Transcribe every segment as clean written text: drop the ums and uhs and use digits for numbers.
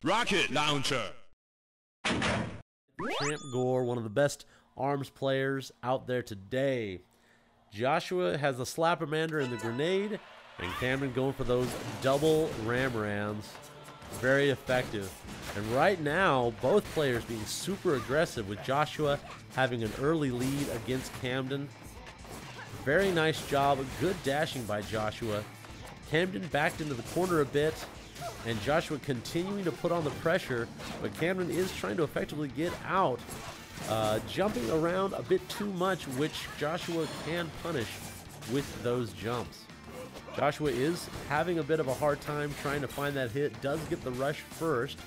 Rocket Launcher. Champ Gore, one of the best arms players out there today. Joshua has the Slappermander and the grenade, and Camden going for those double Ram-Rams. Very effective. And right now, both players being super aggressive, with Joshua having an early lead against Camden. Very nice job. Good dashing by Joshua. Camden backed into the corner a bit, and Joshua continuing to put on the pressure, but Camden is trying to effectively get out. Jumping around a bit too much, which Joshua can punish with those jumps. Joshua is having a bit of a hard time trying to find that hit. Does get the rush first,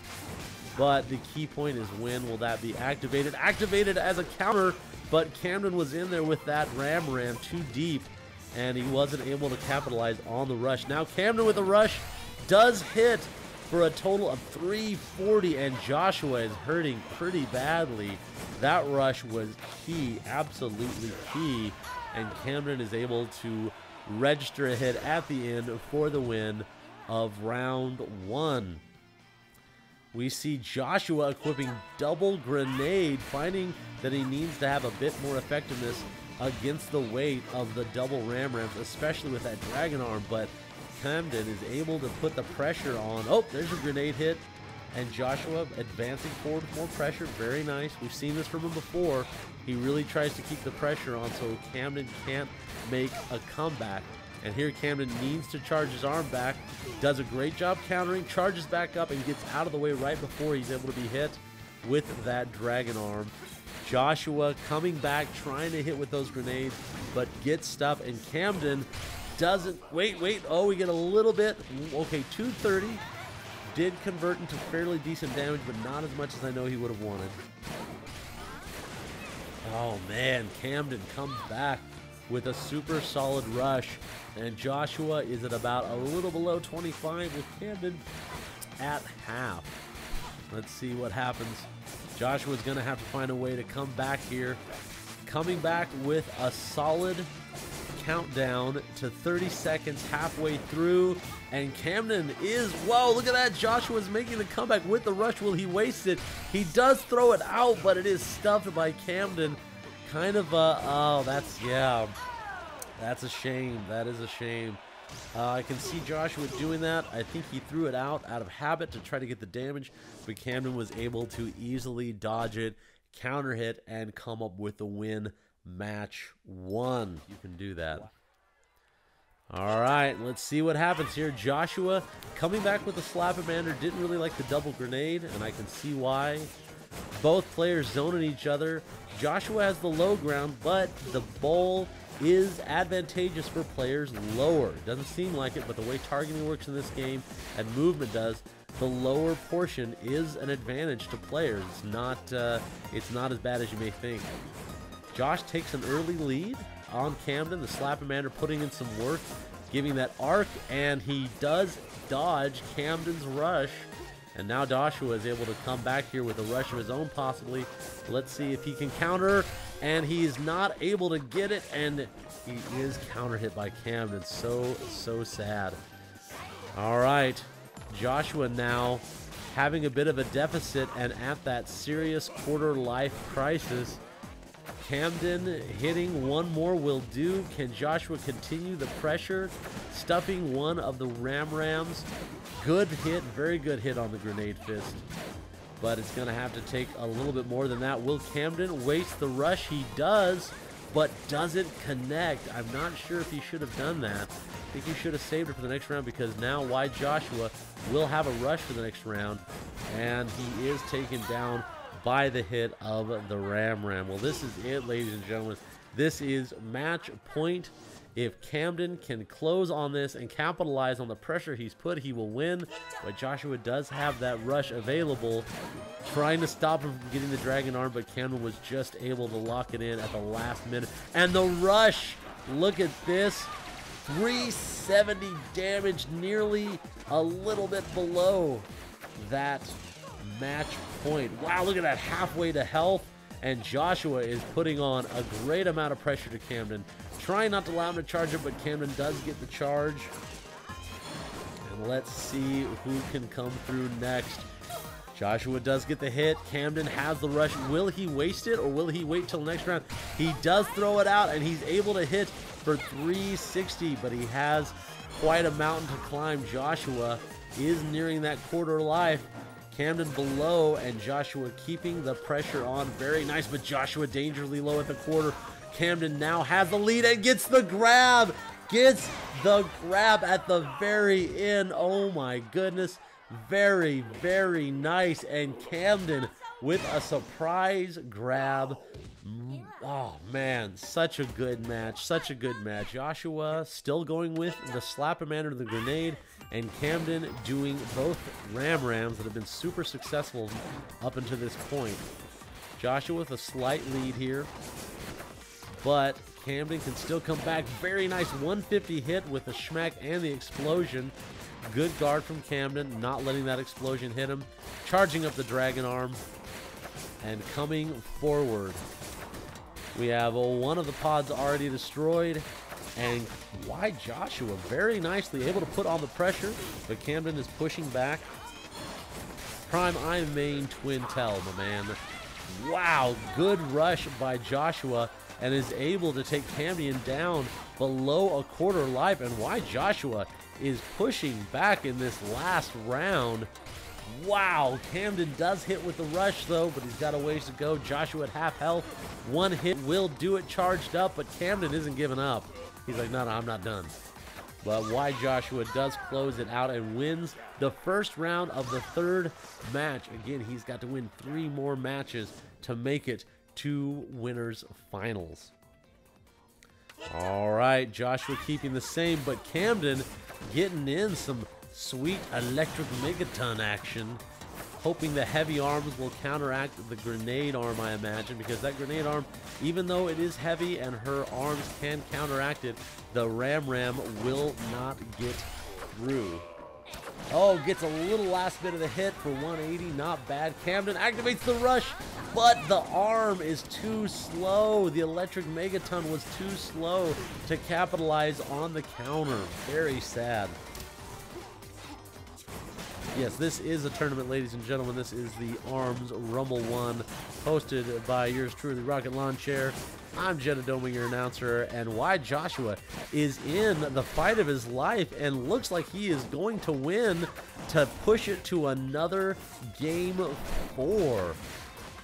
but the key point is when will that be activated? Activated as a counter, but Camden was in there with that Ram too deep, and he wasn't able to capitalize on the rush. Now Camden with a rush does hit for a total of 340, and Joshua is hurting pretty badly. That rush was key, absolutely key, and Camden is able to register a hit at the end for the win of round 1. We see Joshua equipping double grenade, finding that he needs to have a bit more effectiveness against the weight of the double Ram-Rams, especially with that Dragon Arm, but Camden is able to put the pressure on. Oh, there's a grenade hit, and Joshua advancing forward with more pressure. Very nice. We've seen this from him before. He really tries to keep the pressure on so Camden can't make a comeback. And here Camden needs to charge his arm back. Does a great job countering, charges back up, and gets out of the way right before he's able to be hit with that Dragon Arm. Joshua coming back, trying to hit with those grenades, but gets stuff, and Camden doesn't. Wait. Oh, we get a little bit. Okay, 230. Did convert into fairly decent damage, but not as much as I know he would have wanted. Oh, man. Camden comes back with a super solid rush, and Joshua is at about a little below 25 with Camden at half. Let's see what happens. Joshua's going to have to find a way to come back here. Coming back with a solid countdown to 30 seconds halfway through, and Camden is, whoa, look at that. Joshua's making the comeback with the rush. Will he waste it? He does throw it out, but it is stuffed by Camden. Kind of oh, that's a shame. That is a shame. I can see Joshua doing that. I think he threw it out of habit to try to get the damage, but Camden was able to easily dodge it, counter hit, and come up with the win. Match 1. You can do that. All right, let's see what happens here. Joshua coming back with the Slappermander. Didn't really like the double grenade, and I can see why. Both players zoning each other. Joshua has the low ground, but the bowl is advantageous for players lower. Doesn't seem like it, but the way targeting works in this game and movement does, the lower portion is an advantage to players. It's not as bad as you may think. Josh takes an early lead on Camden. The Slappermander putting in some work, giving that arc, and he does dodge Camden's rush. And now Joshua is able to come back here with a rush of his own, possibly. Let's see if he can counter, and he's not able to get it, and he is counter hit by Camden. So sad. All right, Joshua now having a bit of a deficit and at that serious quarter life crisis. Camden hitting one more will do. Can Joshua continue the pressure? Stuffing one of the Ram-Rams. Good hit, very good hit on the grenade fist. But it's going to have to take a little bit more than that. Will Camden waste the rush? He does, but doesn't connect. I'm not sure if he should have done that. I think he should have saved it for the next round, because now Wide Joshua will have a rush for the next round, and he is taken down by the hit of the Ram. Well, this is it, ladies and gentlemen. This is match point. If Camden can close on this and capitalize on the pressure he's put, he will win. But Joshua does have that rush available, trying to stop him from getting the Dragon Arm, but Camden was just able to lock it in at the last minute. And the rush, look at this. 370 damage, nearly a little bit below that match point. Wow, look at that, halfway to health, and Joshua is putting on a great amount of pressure to Camden, trying not to allow him to charge it, but Camden does get the charge. And let's see who can come through next. Joshua does get the hit. Camden has the rush. Will he waste it or will he wait till next round? He does throw it out and he's able to hit for 360, but he has quite a mountain to climb. Joshua is nearing that quarter life. Camden below and Joshua keeping the pressure on. Very nice, but Joshua dangerously low at the quarter. Camden now has the lead and gets the grab. Gets the grab at the very end. Oh my goodness. Very, very nice. And Camden with a surprise grab. Oh man, such a good match. Such a good match. Joshua still going with the Slap-O-Mander, the grenade, and Camden doing both Rams that have been super successful up until this point. Joshua with a slight lead here, but Camden can still come back. Very nice 150 hit with the schmack and the explosion. Good guard from Camden, not letting that explosion hit him. Charging up the dragon arm and coming forward. We have one of the pods already destroyed. And Yjoshua very nicely able to put on the pressure, but Camden is pushing back. Prime I main twin tell, my man. Wow, good rush by Joshua and is able to take Camden down below a quarter life. And Yjoshua is pushing back in this last round. Wow, Camden does hit with the rush though, but he's got a ways to go. Joshua at half health. One hit will do it, charged up, but Camden isn't giving up. He's like, no, I'm not done. But Yjoshua does close it out and wins the first round of the third match. Again, he's got to win 3 more matches to make it to winners finals. All right, Joshua keeping the same, but Camden getting in some sweet electric megaton action, hoping the heavy arms will counteract the grenade arm, I imagine, because that grenade arm, even though it is heavy and her arms can counteract it, the Ram will not get through. Oh, gets a little last bit of the hit for 180, not bad. Camden activates the rush, but the arm is too slow. The electric megaton was too slow to capitalize on the counter. Very sad. Yes, this is a tournament, ladies and gentlemen. This is the ARMS Rumble 1, hosted by yours truly, Rocket Lawn Chair. I'm Jenna Doming, your announcer, and Yjoshua is in the fight of his life and looks like he is going to win to push it to another game 4.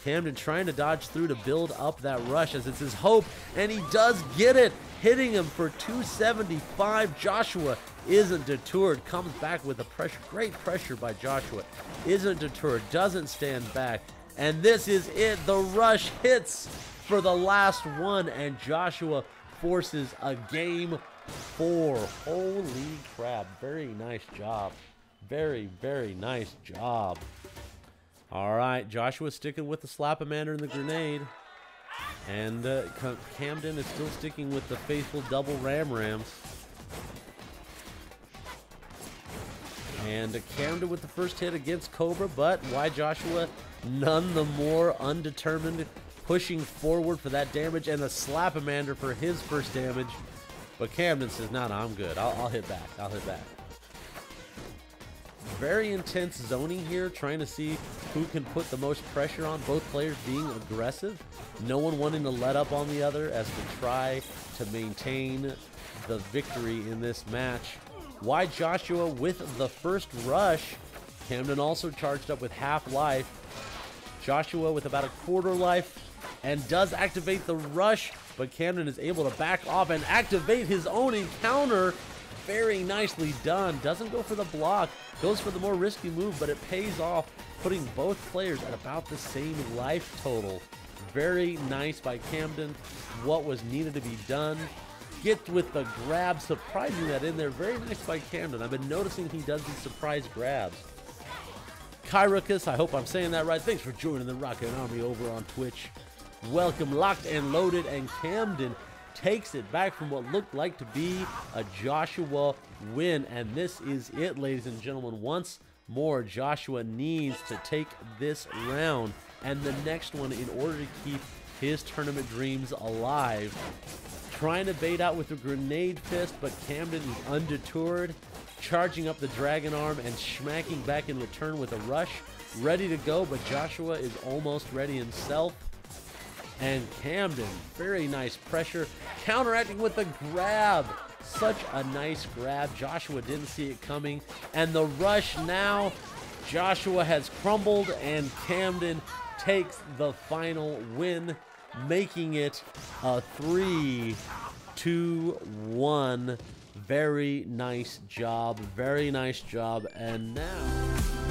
Camden trying to dodge through to build up that rush as it's his hope, and he does get it, hitting him for 275. Joshua isn't deterred, comes back with a pressure, great pressure by Joshua, isn't deterred, doesn't stand back, and this is it. The rush hits for the last one, and Joshua forces a game 4. Holy crap, very nice job. Very, very nice job. All right, Joshua sticking with the Slap-O-Mander and the grenade. And Camden is still sticking with the faithful double Rams. And Camden with the first hit against Cobra, but Yjoshua none the more undetermined, pushing forward for that damage, and the Slap-O-Mander for his first damage. But Camden says, no, I'm good. I'll hit back. I'll hit back. Very intense zoning here, trying to see who can put the most pressure on, both players being aggressive, no one wanting to let up on the other as we try to maintain the victory in this match. Yjoshua with the first rush. Camden also charged up with half life. Joshua with about a quarter life and does activate the rush, but Camden is able to back off and activate his own encounter. Very nicely done. Doesn't go for the block, goes for the more risky move, but it pays off, putting both players at about the same life total. Very nice by Camden. What was needed to be done. Gets with the grab, surprising that in there. Very nice by Camden. I've been noticing he does these surprise grabs. Kyrukus, I hope I'm saying that right. Thanks for joining the Rocket Army over on Twitch. Welcome, locked and loaded, and Camden takes it back from what looked like to be a Joshua win. And this is it, ladies and gentlemen. Once more, Joshua needs to take this round and the next one in order to keep his tournament dreams alive. Trying to bait out with a grenade fist, but Camden is undeterred. charging up the dragon arm and smacking back in return with a rush. Ready to go, but Joshua is almost ready himself. And Camden, very nice pressure, counteracting with the grab. Such a nice grab. Joshua didn't see it coming. And the rush now, Joshua has crumbled, and Camden takes the final win, making it a 3-2-1. Very nice job. Very nice job. And now